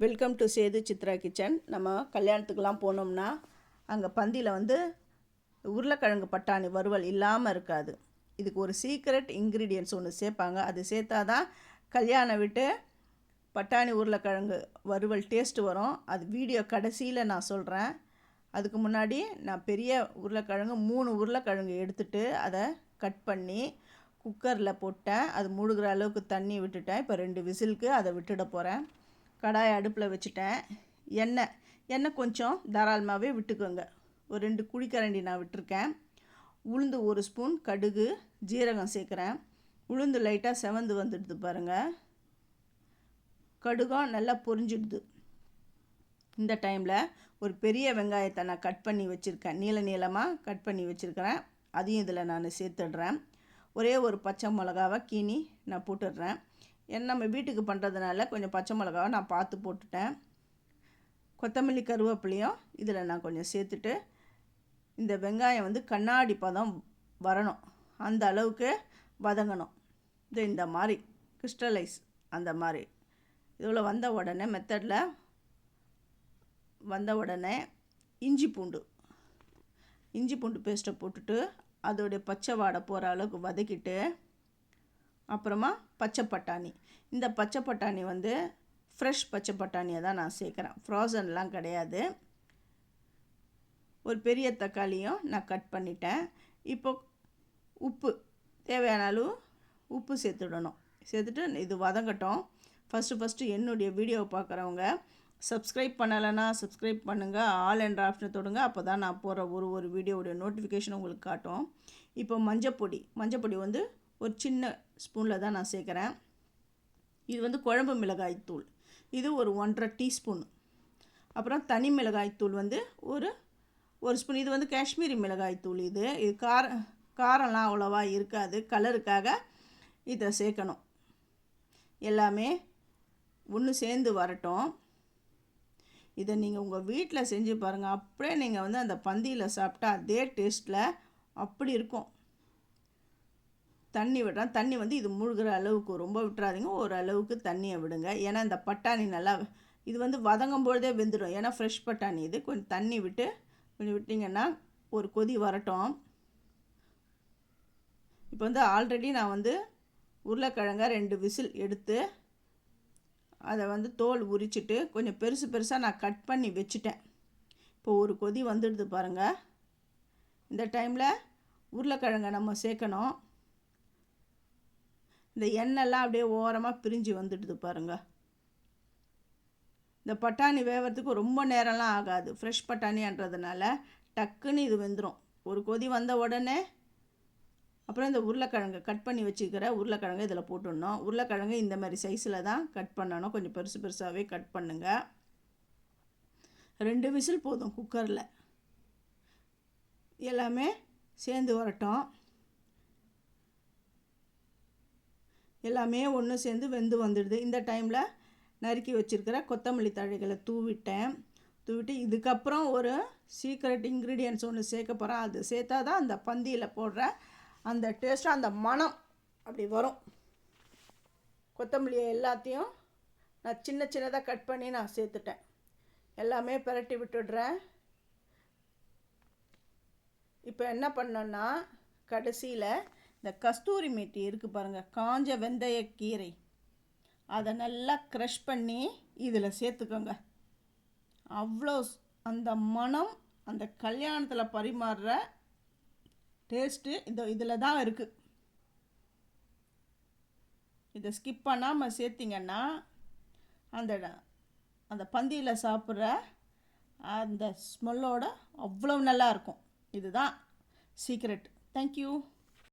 Welcome to Sethu Chitra kitchen. நம்ம கல்யாணத்துக்கெலாம் போனோம்னா அங்கே பந்தியில் வந்து உருளைக்கிழங்கு பட்டாணி வறுவல் இல்லாமல் இருக்காது. இதுக்கு ஒரு சீக்ரெட் இன்க்ரீடியன்ட்ஸ் ஒன்று சேர்ப்பாங்க. அது சேர்த்தா தான் கல்யாணம் விட்டு பட்டாணி உருளைக்கிழங்கு வறுவல் டேஸ்ட்டு வரும். அது வீடியோ கடைசியில் நான் சொல்கிறேன். அதுக்கு முன்னாடி நான் பெரிய உருளைக்கிழங்கு 3 உருளைக்கிழங்கு எடுத்துகிட்டு அதை கட் பண்ணி குக்கரில் போட்டேன். அது முழுகிற அளவுக்கு தண்ணி விட்டுட்டேன். இப்போ 2 விசிலுக்கு அதை விட்டுட போகிறேன். கடாயை அடுப்பில் வச்சுட்டேன். எண்ணெய் கொஞ்சம் தாராளமாகவே விட்டுக்கோங்க. ஒரு 2 குழிக்கரண்டி நான் விட்டுருக்கேன். உளுந்து 1 ஸ்பூன், கடுகு, ஜீரகம் சேர்க்குறேன். உளுந்து லைட்டாக செவந்து வந்துடுது பாருங்கள். கடுகும் நல்லா பொரிஞ்சிடுது. இந்த டைமில் ஒரு பெரிய வெங்காயத்தை நான் கட் பண்ணி வச்சுருக்கேன். நீளமாக கட் பண்ணி வச்சுருக்கிறேன். அதையும் இதில் நான் சேர்த்துடுறேன். ஒரே ஒரு பச்சை மிளகாவை கீனி நான் போட்டுடுறேன். ஏன்னா நம்ம வீட்டுக்கு பண்ணுறதுனால கொஞ்சம் பச்சை மிளகாவை நான் பார்த்து போட்டுட்டேன். கொத்தமல்லி கருவேப்பிலையும் இதில் நான் கொஞ்சம் சேர்த்துட்டு இந்த வெங்காயம் வந்து கண்ணாடி பதம் வரணும், அந்த அளவுக்கு வதங்கணும். இந்த மாதிரி கிறிஸ்டலைஸ் அந்த மாதிரி இவ்வளோ வந்த உடனே மெத்தடில் வந்த உடனே இஞ்சி பூண்டு பேஸ்ட்டை போட்டுட்டு அதோடைய பச்சை வாடை போகிற அளவுக்கு வதக்கிட்டு அப்புறமா பச்சை பட்டாணி. இந்த பச்சை பட்டாணி வந்து ஃப்ரெஷ் பச்சை பட்டாணியை தான் நான் சேர்க்குறேன், ஃப்ரோசன்லாம் கிடையாது. ஒரு பெரிய தக்காளியும் நான் கட் பண்ணிட்டேன். இப்போ உப்பு தேவையான அளவு உப்பு சேர்த்துடணும். சேர்த்துட்டு இது வதங்கட்டும். ஃபஸ்ட்டு என்னுடைய வீடியோவை பார்க்குறவங்க சப்ஸ்கிரைப் பண்ணலைன்னா சப்ஸ்கிரைப் பண்ணுங்கள். ஆல் என்ற ஆப்ஷனை தொடுங்க. அப்போ தான் நான் போகிற ஒரு வீடியோவுடைய நோட்டிஃபிகேஷன் உங்களுக்கு காட்டும். இப்போ மஞ்சப்பொடி வந்து ஒரு சின்ன ஸ்பூனில் தான் நான் சேர்க்குறேன். இது வந்து குழம்பு மிளகாய் தூள், இது ஒரு 1.5 டீஸ்பூன். அப்புறம் தனி மிளகாய் தூள் வந்து ஒரு ஸ்பூன். இது வந்து காஷ்மீரி மிளகாய் தூள். இது காரம்லாம் அவ்வளோவா இருக்காது, கலருக்காக இதை சேர்க்கணும். எல்லாமே ஒன்று சேர்ந்து வரட்டும். இதை நீங்கள் உங்கள் வீட்டில் செஞ்சு பாருங்கள். அப்படியே நீங்கள் வந்து அந்த பந்தியில் சாப்பிட்டா அதே டேஸ்ட்டில் அப்படி இருக்கும். தண்ணி வந்து இது முழுகிற அளவுக்கு ரொம்ப விட்டுறாதீங்க, ஒரு அளவுக்கு தண்ணியை விடுங்க. ஏன்னா இந்த பட்டாணி நல்லா இது வந்து வதங்கும் பொழுதே வெந்துடும். ஏன்னா ஃப்ரெஷ் பட்டாணி இது. கொஞ்சம் தண்ணி விட்டு கொஞ்சம் விட்டிங்கன்னா ஒரு கொதி வரட்டும். இப்போ வந்து ஆல்ரெடி நான் வந்து உருளைக்கிழங்க 2 விசில் எடுத்து அதை வந்து தோல் உரிச்சிட்டு கொஞ்சம் பெருசாக நான் கட் பண்ணி வச்சுட்டேன். இப்போ ஒரு கொதி வந்துடுது பாருங்கள். இந்த டைமில் உருளைக்கிழங்க நம்ம சேர்க்கணும். இந்த எண்ணெய்லாம் அப்படியே ஓரமாக பிரிஞ்சு வந்துடுது பாருங்கள். இந்த பட்டாணி வேகிறதுக்கு ரொம்ப நேரம்லாம் ஆகாது. ஃப்ரெஷ் பட்டாணின்றதுனால டக்குன்னு இது வெந்துடும். ஒரு கொதி வந்த உடனே அப்புறம் இந்த உருளைக்கிழங்கு கட் பண்ணி வச்சுக்கிற உருளைக்கிழங்கு இதில் போட்டுடணும். உருளைக்கிழங்கு இந்த மாதிரி சைஸில் தான் கட் பண்ணணும். கொஞ்சம் பெருசாகவே கட் பண்ணுங்கள். 2 விசில் போதும் குக்கரில். எல்லாமே சேர்ந்து வரட்டும். எல்லாமே ஒன்று சேர்ந்து வெந்து வந்துடுது. இந்த டைமில் நறுக்கி வச்சுருக்கிற கொத்தமல்லி தழைகளை தூவிட்டு இதுக்கப்புறம் ஒரு சீக்ரெட் இன்க்ரீடியன்ட்ஸ் ஒன்று சேர்க்க போகிறேன். அது சேர்த்தா தான் அந்த பந்தியில் போடுற அந்த டேஸ்ட்டாக அந்த மனம் அப்படி வரும். கொத்தமல்லியை எல்லாத்தையும் நான் சின்னதாக கட் பண்ணி நான் சேர்த்துட்டேன். எல்லாமே பிரட்டி விட்டுடுறேன். இப்போ என்ன பண்ணேன்னா கடைசியில் இந்த கஸ்தூரி மேத்தி இருக்குது பாருங்கள், காஞ்ச வெந்தயக்கீரை, அதை நல்லா க்ரஷ் பண்ணி இதில் சேர்த்துக்கோங்க. அவ்வளோ அந்த மனம் அந்த கல்யாணத்தில் பரிமாறுற டேஸ்ட்டு இதில் தான் இருக்குது. இதை ஸ்கிப் பண்ணாமல் சேர்த்திங்கன்னா அந்த பந்தியில் சாப்பிட்ற அந்த ஸ்மெல்லோடு அவ்வளோ நல்லாயிருக்கும். இதுதான் சீக்ரெட். தேங்க்யூ.